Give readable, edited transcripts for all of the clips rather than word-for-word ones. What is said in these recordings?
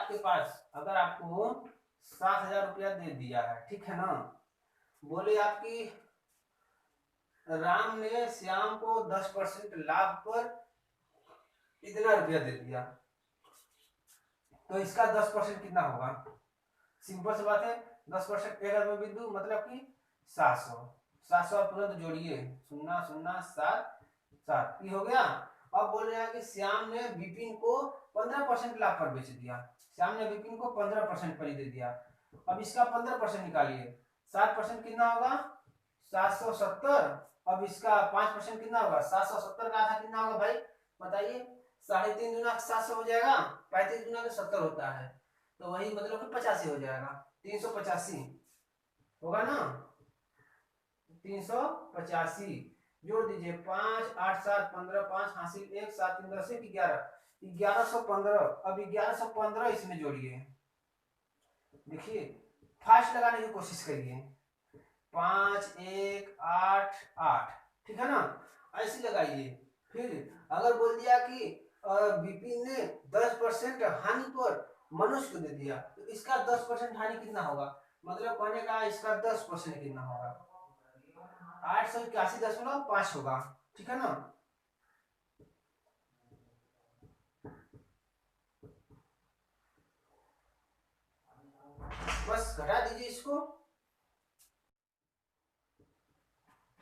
आपके पास अगर आपको 7,000 रुपया दे दिया है, ठीक है ना, बोले आपकी राम ने श्याम को 10% लाभ पर इतना रुपया दे दिया, तो इसका 10% कितना होगा? सिंपल सी बात है, 10% 1,000 बिंदु मतलब कि 700। 700 आप तुरंत जोड़िए, 0.077 ये हो गया। अब बोल रहे हैं कि श्याम ने विपिन को 15% लाभ पर बेच दिया। श्याम ने विपिन को 15% पर ही दे दिया। अब इसका 15% निकालिए, 7% कितना होगा? 770। अब इसका 5% कितना होगा? 770 का आधा कितना होगा भाई बताइए? 3.5 गुना 700 हो जाएगा, 35 गुना तो 70 होता है, तो वही मतलब कि 85 हो जाएगा। 385 होगा ना, 385 जोड़ दीजिए, 5 8 7 15 5 हासिल 1 7 3 10 11 1115। अब 1115 इसमें जोड़िए, देखिए फास्ट लगाने की कोशिश करिए। 5 1 8 8, ठीक है ना, ऐसे लगाइए। फिर अगर बोल दिया कि विपिन ने 10% हानि पर मनुष्य को दे दिया, तो इसका 10% हानि कितना होगा? मतलब कहने का इसका 10% कितना होगा? 881.5 होगा, ठीक है ना। बस घटा दीजिए इसको,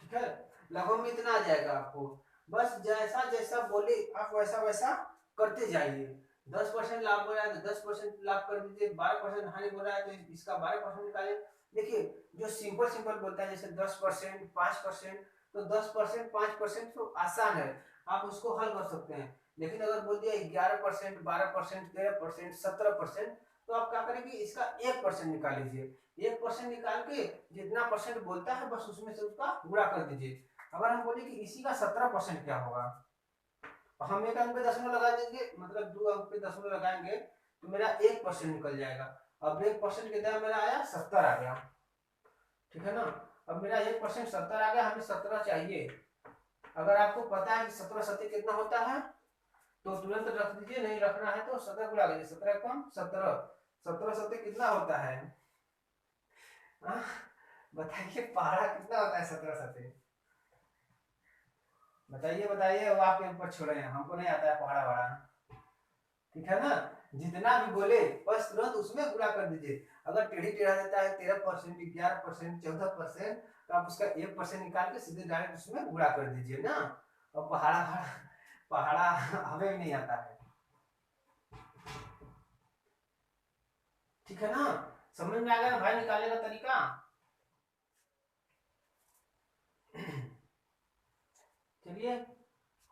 ठीक है, लगभग में इतना आ जाएगा आपको। बस जैसा जैसा बोले आप वैसा वैसा करते जाइए। 10% लाभ हो रहा है तो 10% लाभ कर दीजिए, 12% हानि हो रहा है तो इसका 12% निकालिए। देखिए जो सिंपल सिंपल बोलता है जैसे 10% 5%, तो 10% 5% तो आसान है, आप उसको हल कर सकते हैं। लेकिन अगर बोल दिया 11% 12% 13% 17%, तो आप क्या करेंगे? इसका 1% निकाल लीजिए। 1% निकाल के जितना परसेंट बोलता है बस उसमें से उसका गुणा कर दीजिए। अगर हम बोले कि इसी का 17% क्या होगा, हम एक अंक पे दशमलव लगा देंगे, मतलब 2 अंक पे दशमलव लगाएंगे तो मेरा 1% निकल जाएगा। अब 1% कितना मेरा आया? 70 आ गया, ठीक है ना। अब मेरा 1% 70 आ गया, हमें 17 चाहिए। अगर आपको पता है कि 17 सत्य कितना होता है तो तुरंत रख दीजिए, नहीं रखना है तो 17 गुणा कीजिए, 17 कम 17, 17 सत्य कितना होता है? बताइए पहाड़ा कितना होता है 17 सत्य? बताइए बताइए, वो आपके ऊपर छोड़े हैं, हमको नहीं आता है पहाड़ा वहाड़ा, ठीक है ना। जितना भी बोले बस तुरंत उसमें गुणा कर दीजिए। अगर टेढ़ी टेढ़ा देता है 13% 11% 14%, तो आप उसका 1% निकाल के सीधे डायरेक्ट उसमें गुणा कर दीजिए ना। और पहाड़ा पहाड़ा हमें भी नहीं आता है, ठीक है ना। समझ में आ गया भाई निकालने का तरीका? चलिए,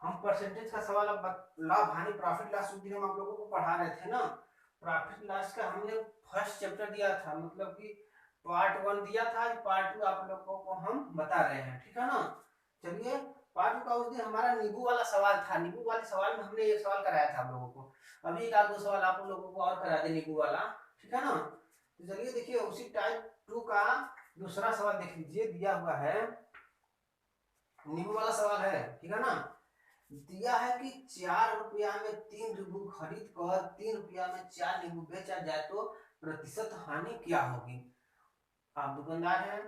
हम परसेंटेज का सवाल अब लाभ हानि प्रॉफिट लॉस दिन हम आप लोगों को पढ़ा रहे थे ना। प्रॉफिट लॉस का हमने फर्स्ट चैप्टर दिया था, मतलब कि पार्ट 1 दिया था, पार्ट 2 आप लोगों को हम बता रहे हैं, ठीक है ना। चलिए, पार्ट 2 का उस दिन हमारा नींबू वाला सवाल था। नींबू वाले सवाल में हमने एक सवाल कराया था आप लोगों को, अभी एक आध दो सवाल आप लोगों को और करा दे नींबू वाला, ठीक है ना। तो चलिए देखिए, उसी टाइप 2 का दूसरा सवाल देख लीजिए, दिया हुआ है, नींबू वाला सवाल है, ठीक है ना। दिया है कि 4 रुपया में 3 नींबू खरीद कर 3 रुपया में 4 नींबू बेचा जाए तो प्रतिशत हानि क्या होगी? आप दुकानदार हैं,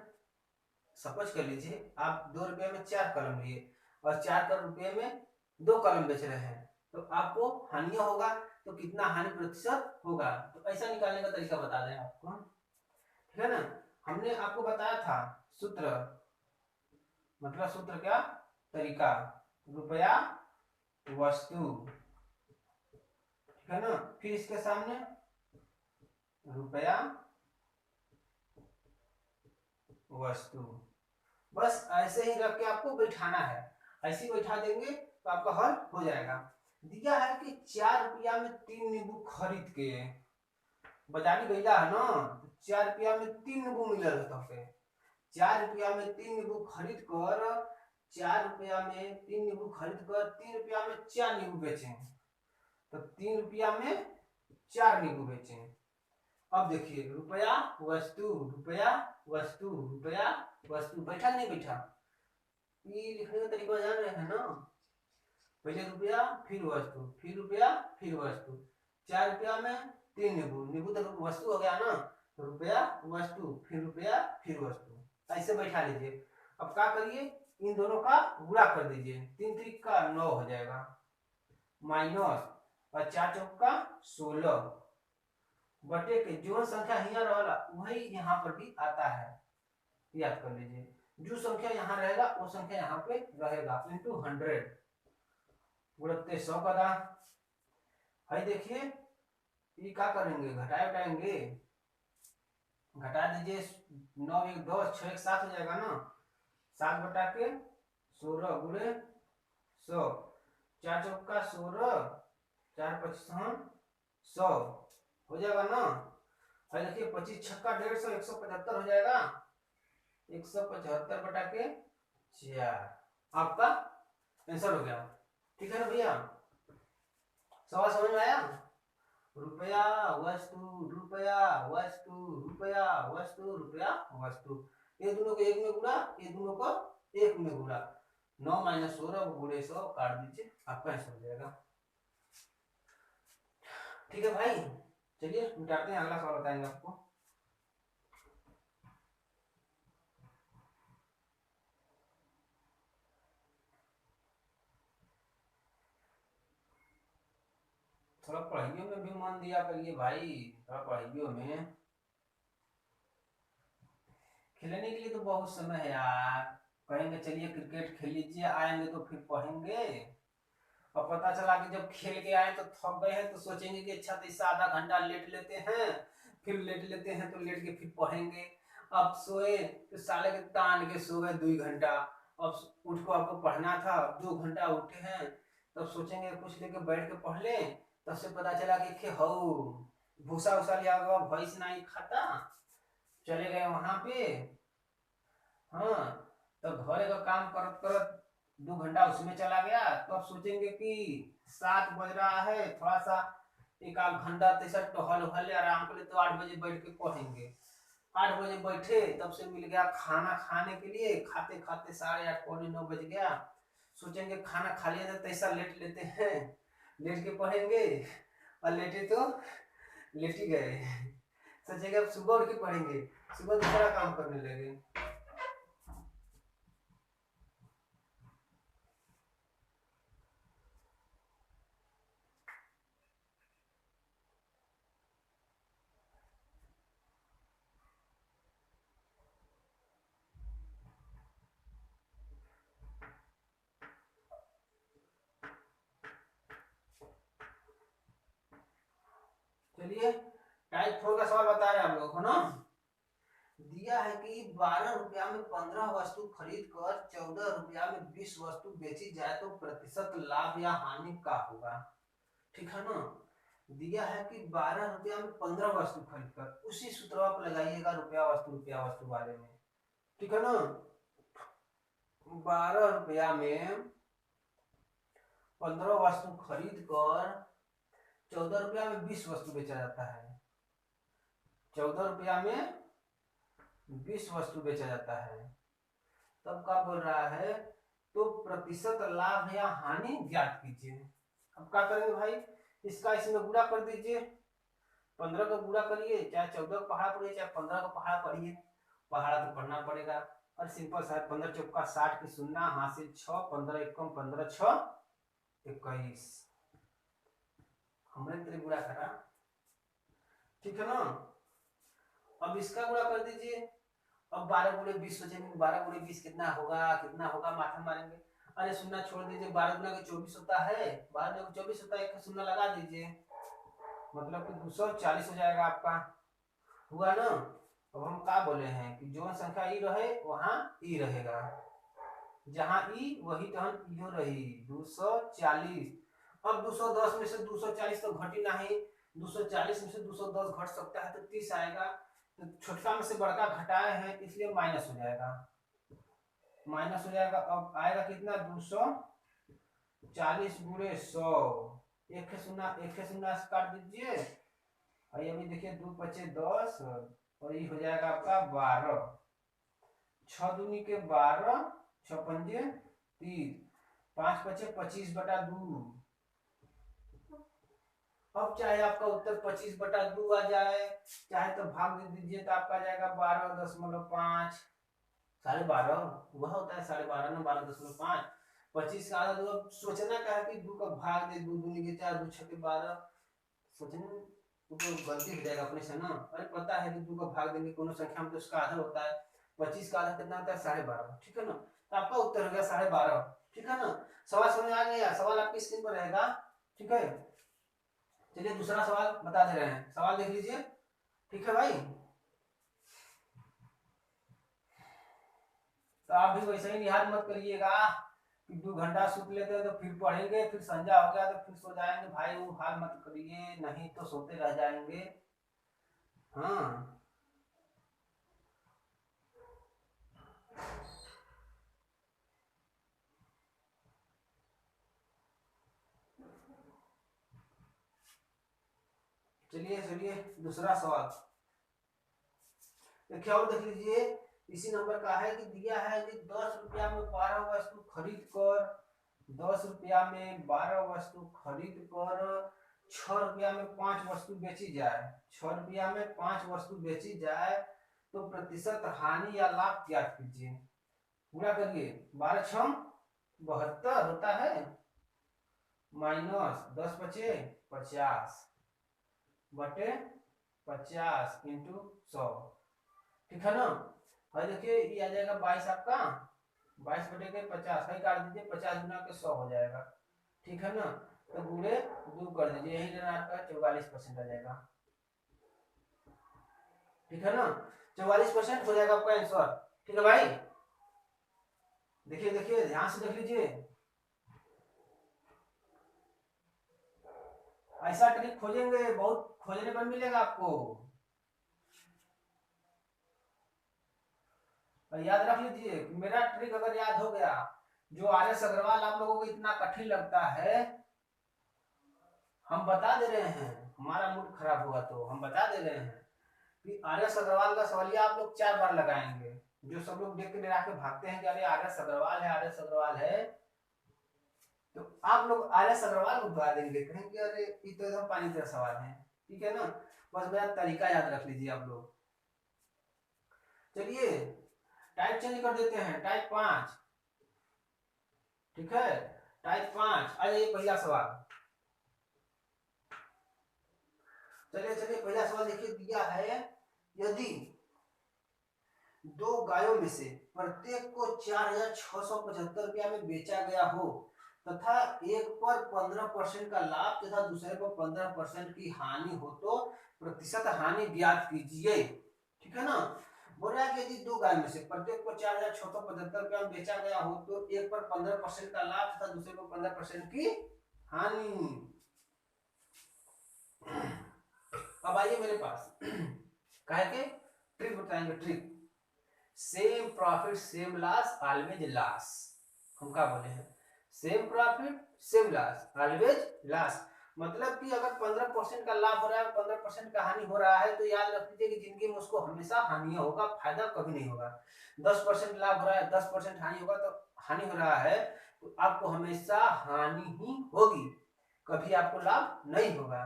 सपोज कर लीजिए आप 2 रुपये में 4 कलम लिए और 4 रुपये में 2 कलम बेच रहे हैं, तो आपको हानि होगा, तो कितना हानि प्रतिशत होगा? तो ऐसा निकालने का तरीका बता दें आपको, ठीक है ना। हमने आपको बताया था सूत्र, मतलब सूत्र क्या, तरीका, रुपया वस्तु, ठीक है ना। फिर इसके सामने रुपया वस्तु, बस ऐसे ही रख के आपको बैठाना है, ऐसे ही बैठा देंगे तो आपका हल हो जाएगा। दिया है कि 4 रुपया में 3 नींबू खरीद के, बाजारी गईला है ना, 4 रुपया में 3 नींबू मिलल है, तो 4 रुपया में 3 नींबू खरीद कर 4 रुपया में 3 नींबू खरीद कर 3 रुपया में 4 नींबू बेचे, तो 3 रुपया में 4 नींबू बेचे। अब देखिए, रुपया वस्तु रुपया वस्तु रुपया वस्तु, बैठा नहीं बैठा? ये लिखने का तरीका जान रहे हैं ना। पहले रुपया फिर वस्तु फिर रुपया फिर वस्तु, 4 रुपया में 3 नींबू, नींबू तो वस्तु हो गया ना, तो रुपया वस्तु फिर रुपया फिर वस्तु, ऐसे बैठा लीजिए। अब क्या करिए, इन दोनों का गुणा कर दीजिए, 3 3 का 9 हो जाएगा, माइनस और 4 चौक का 16 बटे के जो संख्या यहाँ रहेगा वही यहाँ पर भी आता है, याद कर लीजिए। जो संख्या यहाँ रहेगा वो संख्या यहाँ पे रहेगा, इंटू 100 गुणित 100 का दाम। भाई देखिए ये क्या करेंगे, घटाए उठाएंगे, घटा दीजिए, 9 1 10 6 1 7 हो जाएगा ना, 7 बटा के 16 गुणे 100, 4 चौक का 16, 4 25 100 हो जाएगा ना। भाई देखिए 25 छक्का 150 175 हो जाएगा, 175 बटा के 4 आपका आंसर हो गया। ठीक है ना भैया, सवाल समझ में आया? रुपया वस्तु रुपया वस्तु रुपया वस्तु रुपया वस्तु, ये दोनों को एक में गुणा, ये दोनों को एक में गुणा, 9 माइनस 16 गुणे 100 काट दीजिए, आपका आंसर हो जाएगा। ठीक है भाई, चलिए मिटाते हैं, अगला सवाल बताएंगे आपको। थोड़ा पढ़ाइयों में भी मन दिया करिए भाई, थोड़ा पढ़ाइयों में, खेलने के लिए तो बहुत समय है यार, कहेंगे चलिए क्रिकेट खेल लीजिए, आएंगे तो फिर पढ़ेंगे, और पता चला कि जब खेल के आए तो थक गए हैं तो सोचेंगे कि अच्छा तो इससे आधा घंटा लेट लेते हैं, फिर लेट लेते हैं तो लेट के फिर पढ़ेंगे। अब सोए तो साले के तान के सो गए 2 घंटा, अब उठ को आपको पढ़ना था, 2 घंटा उठे हैं, तब सोचेंगे कुछ लेके बैठ के पढ़ लें, तब से पता चला कि हो भूसा उसा लिया हुआ भैंस नहीं खाता, चले गए वहां पे। हाँ, तो घरे का काम करत करत 2 घंटा उसमें चला गया, तो अब सोचेंगे कि 7 बज रहा है, थोड़ा सा एक आध घंटा तैसा टहल वहल आराम कर ले, तो 8 बजे बैठ के पढ़ेंगे। 8 बजे बैठे, तब से मिल गया खाना खाने के लिए, खाते खाते 8:30 पौने 9 बज गया, सोचेंगे खाना खा लिया तो तैसा लेट लेते हैं, लेट के पढ़ेंगे, और लेटे तो लेट ही गए। सोचेंगे अब सुबह उठ के पढ़ेंगे, सुबह दूसरा काम करने लगे। चलिए टाइप 4 का सवाल बता रहे हैं हम लोग को ना, दिया है कि 12 रुपया में 15 वस्तु खरीद कर 14 रुपया में 20 वस्तु बेची जाए तो प्रतिशत लाभ या हानि का होगा। ठीक है ना, दिया है कि 12 रुपया में 15 वस्तु खरीद कर, उसी सूत्र आप लगाइएगा रुपया वस्तु वाले में। ठीक है ना, 12 रुपया में 15 वस्तु खरीद कर 14 रुपया में 20 वस्तु बेचा जाता है, 14 रुपया में 20 वस्तु बेचा जाता है, तब क्या बोल रहा है, तो प्रतिशत लाभ या हानि ज्ञात कीजिए। अब क्या करेंगे भाई, इसका इसमें गुणा कर दीजिए, 15 का गुणा करिए, चाहे 14 का पहाड़ा पढ़िए चाहे 15 का पहाड़ा पढ़िए, पहाड़ा तो पढ़ना पड़ेगा, और सिंपल सा 15 चौका 60 की शून्य, हासिल 6, 15 एकम 15 6 21, हमने तेरे गुणा करा। ठीक है ना, अब इसका गुणा कर दीजिए, अब 12 गुणे 20 सोचेंगे 12 गुणे 20 कितना होगा माथा मारेंगे, अरे शून्य छोड़ दीजिए, 12 गुना 24 होता है, 12 गुना 24 होता है, एक शून्य लगा दीजिए, मतलब कि 240 हो जाएगा आपका, हुआ ना। अब हम क्या बोले हैं कि जो संख्या ई रहे वहां ई रहेगा, जहां ई वही टहन इहो रही, 240। अब 210 में से 240 तो घटी नहीं, 240 में से 210 घट सकता है तो 30 आएगा, तो छोटा में से बड़का घटाए हैं इसलिए माइनस हो जाएगा, माइनस हो जाएगा। अब आएगा कितना, 240 गुणे 100, एक शून्य काट दीजिए, और अभी देखिए 2 बचे 10, और ये हो जाएगा आपका 12, 6 दूनी के 12, 6 पंजे 30, 5 बचे 25 बटा 2, अब चाहे आपका उत्तर 25/2 आ जाए, चाहे तो भाग दे दीजिए तो आपका आ जाएगा 12.5। 12.5 वह होता है 12.5 ना 12.5। 25 का आधा दो, अब सोचना का है कि 2 का भाग दे, 2 दूनी के 4, 2 छके 12। सोचने तो गलती हो जाएगा अपने से ना। अरे पता है कि 2 का भाग देंगे कोनो संख्या में तो उसका आधा होता है। 25 का आधा कितना होता है 12.5, ठीक है ना। तो आपका उत्तर हो गया 12.5, ठीक है ना। सवाल समझ आ गया, सवाल आपकी स्क्रीन पर रहेगा, ठीक है। चलिए दूसरा सवाल बता दे रहे हैं, सवाल देख लीजिए, ठीक है भाई। तो आप भी वैसे ही निहार मत करिएगा कि 2 घंटा सूत लेते हैं तो फिर पढ़ेंगे, फिर संजा हो गया तो फिर सो जाएंगे, भाई वो हाल मत करिए, नहीं तो सोते रह जाएंगे। हाँ चलिए चलिए दूसरा सवाल देखिए और देख लीजिए। इसी नंबर का है कि दिया है कि 10 रुपया में 12 वस्तु खरीद कर, 10 रुपया में 12 वस्तु खरीद कर 6 रुपया में 5 वस्तु बेची जाए, 6 रुपया में 5 वस्तु बेची जाए तो प्रतिशत हानि या लाभ ज्ञात कीजिए। पूरा करिए, 12×6 = 72 होता है, माइनस 10 बचे 50 बटे 50 इंटू 100, ठीक है ना। और देखिए ये आ जाएगा 22 आपका, 22/50 है, काट दीजिए, 50 गुना के 100 हो जाएगा, ठीक है ना। तो गुणे 2 कर दीजिए, यही लेना आपका 44% आ जाएगा, ठीक है ना। 44% हो जाएगा आपका आंसर, ठीक है भाई। देखिए देखिए ध्यान से देख लीजिए, ऐसा ट्रिक खोजेंगे बहुत खोजने पर मिलेगा आपको, याद रख लीजिए। मेरा ट्रिक अगर याद हो गया, जो आर एस अग्रवाल आप लोगों को इतना कठिन लगता है, हम बता दे रहे हैं, हमारा मूड खराब होगा तो हम बता दे रहे हैं कि आर एस अग्रवाल का सवालिया आप लोग 4 बार लगाएंगे। जो सब लोग देख के डरा के भागते हैं कि अरे आर एस अग्रवाल है, आर एस अग्रवाल है, तो आप लोग आर एस अग्रवाल को बता देंगे, कहेंगे अरे ये तो एकदम पानी तरह सवाल है, ठीक है ना। बस मेरा तरीका याद रख लीजिए आप लोग। चलिए टाइप चेंज कर देते हैं, टाइप 5, ठीक है। टाइप 5 आ जाइए, पहला सवाल। चलिए चलिए पहला सवाल देखिए, दिया है यदि 2 गायों में से प्रत्येक को 4,675 में बेचा गया हो तथा एक पर 15% का लाभ तथा दूसरे पर 15% की हानि हो तो प्रतिशत हानि ज्ञात कीजिए, ठीक है ना। बोल रहा है कि यदि 2 गाय में से प्रत्येक को 4,675 में बेचा गया हो तो एक पर 15% का लाभ तथा दूसरे पर 15% की हानि। अब आइए मेरे पास कहे के ट्रिक बताएंगे, trick. Same profit same loss always loss, हम क्या बोले हैं, same profit same loss always loss. मतलब कि अगर 15% का लाभ हो रहा है, 15% का हानि हो रहा है, तो याद रख लीजिए कि जिंदगी में उसको हमेशा हानि होगा, फायदा कभी नहीं होगा। 10% लाभ हो रहा है, 10% हानि होगा, तो हानि हो रहा है तो आपको हमेशा हानि ही होगी, कभी आपको लाभ नहीं होगा,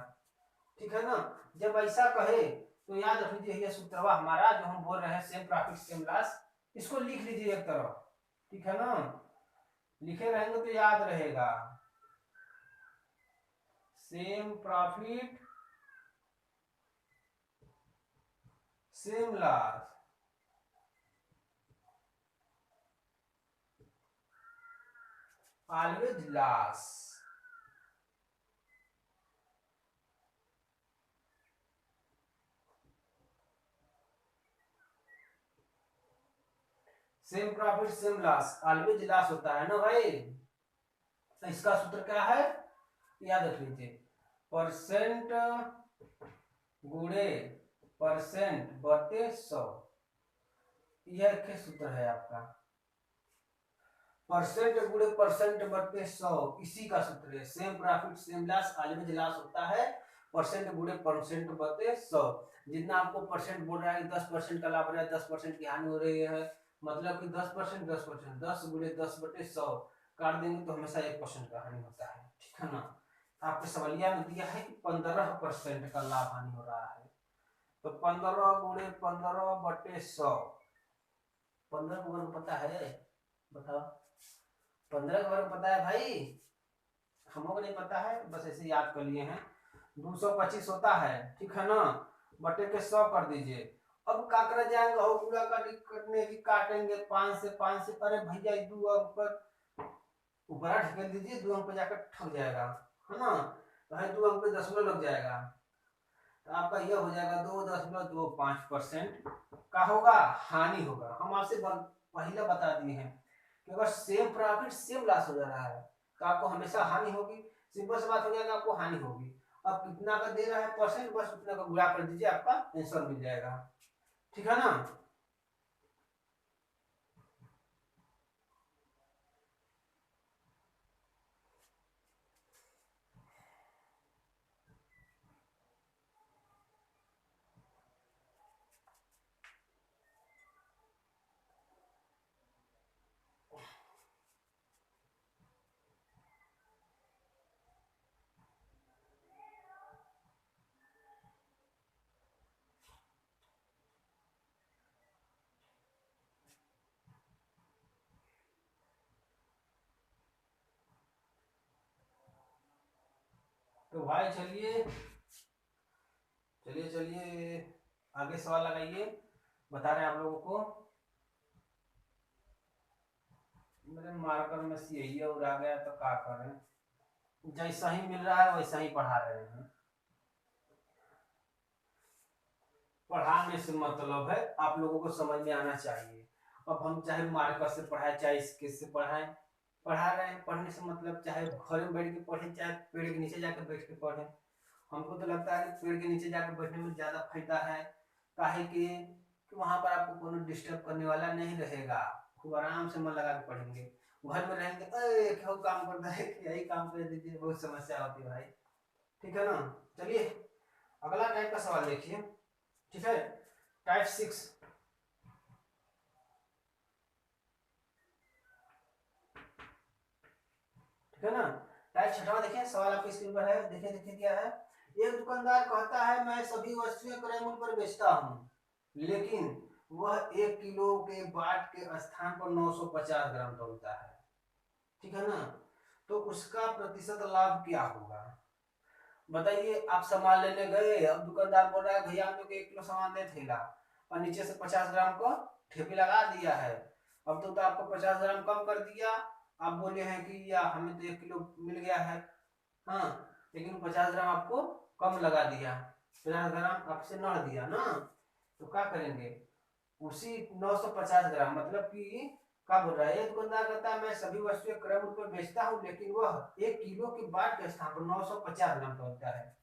ठीक है ना। जब ऐसा कहे तो याद रख लीजिए ये सूत्रवा हमारा जो हम बोल रहे हैं, सेम प्रॉफिट सेम लॉस, इसको लिख लीजिए एक तरफ, ठीक है ना। लिखे रहेंगे तो याद रहेगा, same profit same loss, always loss. Same profit same loss always loss होता है ना भाई। तो इसका सूत्र क्या है, याद रख लीजिए, परसेंट गुणे परसेंट बटे 100, यह एक सूत्र है आपका, परसेंट गुणे परसेंट बटे 100, इसी का सूत्र है। Same profit same loss always loss होता है परसेंट गुणे परसेंट बटे 100। जितना आपको परसेंट बोल रहा है 10% का लाभ हो रहा है, 10% की हानि हो रही है, मतलब कि 10%, 10%, 10 गुणे 10 बटे 100 काट देंगे तो हमेशा 1% का हानि होता है, ठीक है ना। आपके सवालिया में दिया है कि 15% का लाभ हानि हो रहा है, तो 15 × 15/100, 15 का वर्ग पता है? बताओ, 15 का वर्ग पता है भाई? हम लोग को नहीं पता है, बस ऐसे याद कर लिए हैं। 225 होता है, ठीक है ना, बटे के 100 कर दीजिए। अब का कर जाएंगे हो पूरा करने की, काटेंगे 5 से, अरे भैया 2 अंक पर ऊपर ढकेल दीजिए, 2 अंक पे जाकर ठग जाएगा, है ना, भाई 2 अंक पे दशमलव लग जाएगा, तो आपका यह हो जाएगा 2.25% का होगा, हानि होगा। हम आपसे पहले बता दिए हैं कि अगर सेम प्रॉफिट सेम लॉस हो जा रहा है तो आपको हमेशा हानि होगी, सिंपल सी बात हो जाएगा, आपको हानि होगी। अब कितना का दे रहा है परसेंट, बस उतना का गुणा कर दीजिए, आपका आंसर मिल जाएगा, ठीक है ना। तो भाई चलिए चलिए चलिए आगे सवाल लगाइए, बता रहे हैं आप लोगों को। मेरे मार्कर में यही और आ गया तो क्या करें, जैसा ही मिल रहा है वैसा ही पढ़ा रहे हैं। पढ़ाने से मतलब है आप लोगों को समझ में आना चाहिए। अब हम चाहे मार्कर से पढ़ाए चाहे स्केच से पढ़ाए, पढ़ा रहे हैं, पढ़ने से मतलब चाहे घर में बैठ के पढ़े चाहे पेड़ के नीचे जाकर बैठ के पढ़े, हमको तो लगता है कि पेड़ के नीचे जाकर बैठने में ज्यादा फायदा है। काहे कि वहां पर आपको कोनो डिस्टर्ब करने वाला नहीं रहेगा, खूब आराम से मन लगा के पढ़ेंगे। घर में रहेंगे क्यों काम करता है, यही काम कर दीजिए, बहुत समस्या होती है भाई, ठीक है ना। चलिए अगला टाइप का सवाल देखिए, ठीक है, टाइप 6। ठीक है ना, टाइप 6 देखिए, सवाल आपकी स्क्रीन पर है, देखिए देखिए क्या है। एक दुकानदार कहता है मैं सभी वस्तुएं क्रय मूल्य पर बेचता हूँ, लेकिन वह 1 किलो के बाट के स्थान पर 950 ग्राम तोलता है, ठीक है ना, तो उसका प्रतिशत लाभ क्या होगा? बताइए, आप सामान लेने गए, अब दुकानदार बोल रहा है भैया हम लोग 1 किलो सामान दे थैला, और नीचे से 50 ग्राम को ठेपी लगा दिया है। अब तो आपको 50 ग्राम कम कर दिया, आप बोले हैं कि या हमें तो 1 किलो मिल गया है, हाँ, लेकिन 50 ग्राम आपको कम लगा दिया, 50 ग्राम आपसे नड़ दिया ना, तो क्या करेंगे, उसी 950 ग्राम मतलब कि क्या बोल रहा है, एक दुकानदार कहता है मैं सभी वस्तुएं क्रय मूल्य पर बेचता हूँ, लेकिन वह 1 किलो के बाट के स्थान पर 950 ग्राम तोलता है।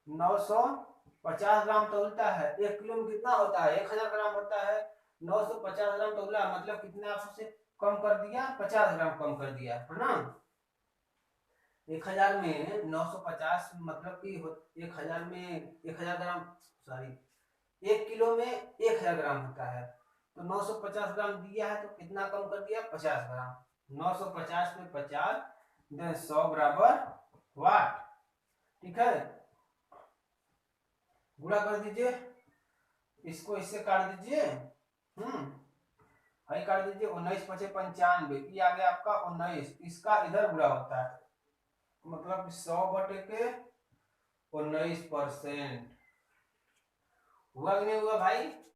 950 ग्राम तोलता है, 1 किलो में कितना होता है, 1000 ग्राम होता है। 950 ग्राम तोला मतलब कितना आपसे कम कर दिया, 50 ग्राम कम कर दिया, है ना। 1000 में 950 मतलब कि 1000 में 1000 ग्राम, सॉरी 1 किलो में 1000 ग्राम होता है, तो 950 ग्राम दिया है तो कितना कम कर दिया, 50 ग्राम। 950 में 50 देन 100 बराबर वाट, ठीक है, गुणा कर दीजिए, इसको इससे काट दीजिए, भाई काट दीजिए, 19×5 = 95, ये आ गया आपका 19, इसका इधर गुणा होता है, मतलब 100/19%। हुआ कि नहीं हुआ भाई?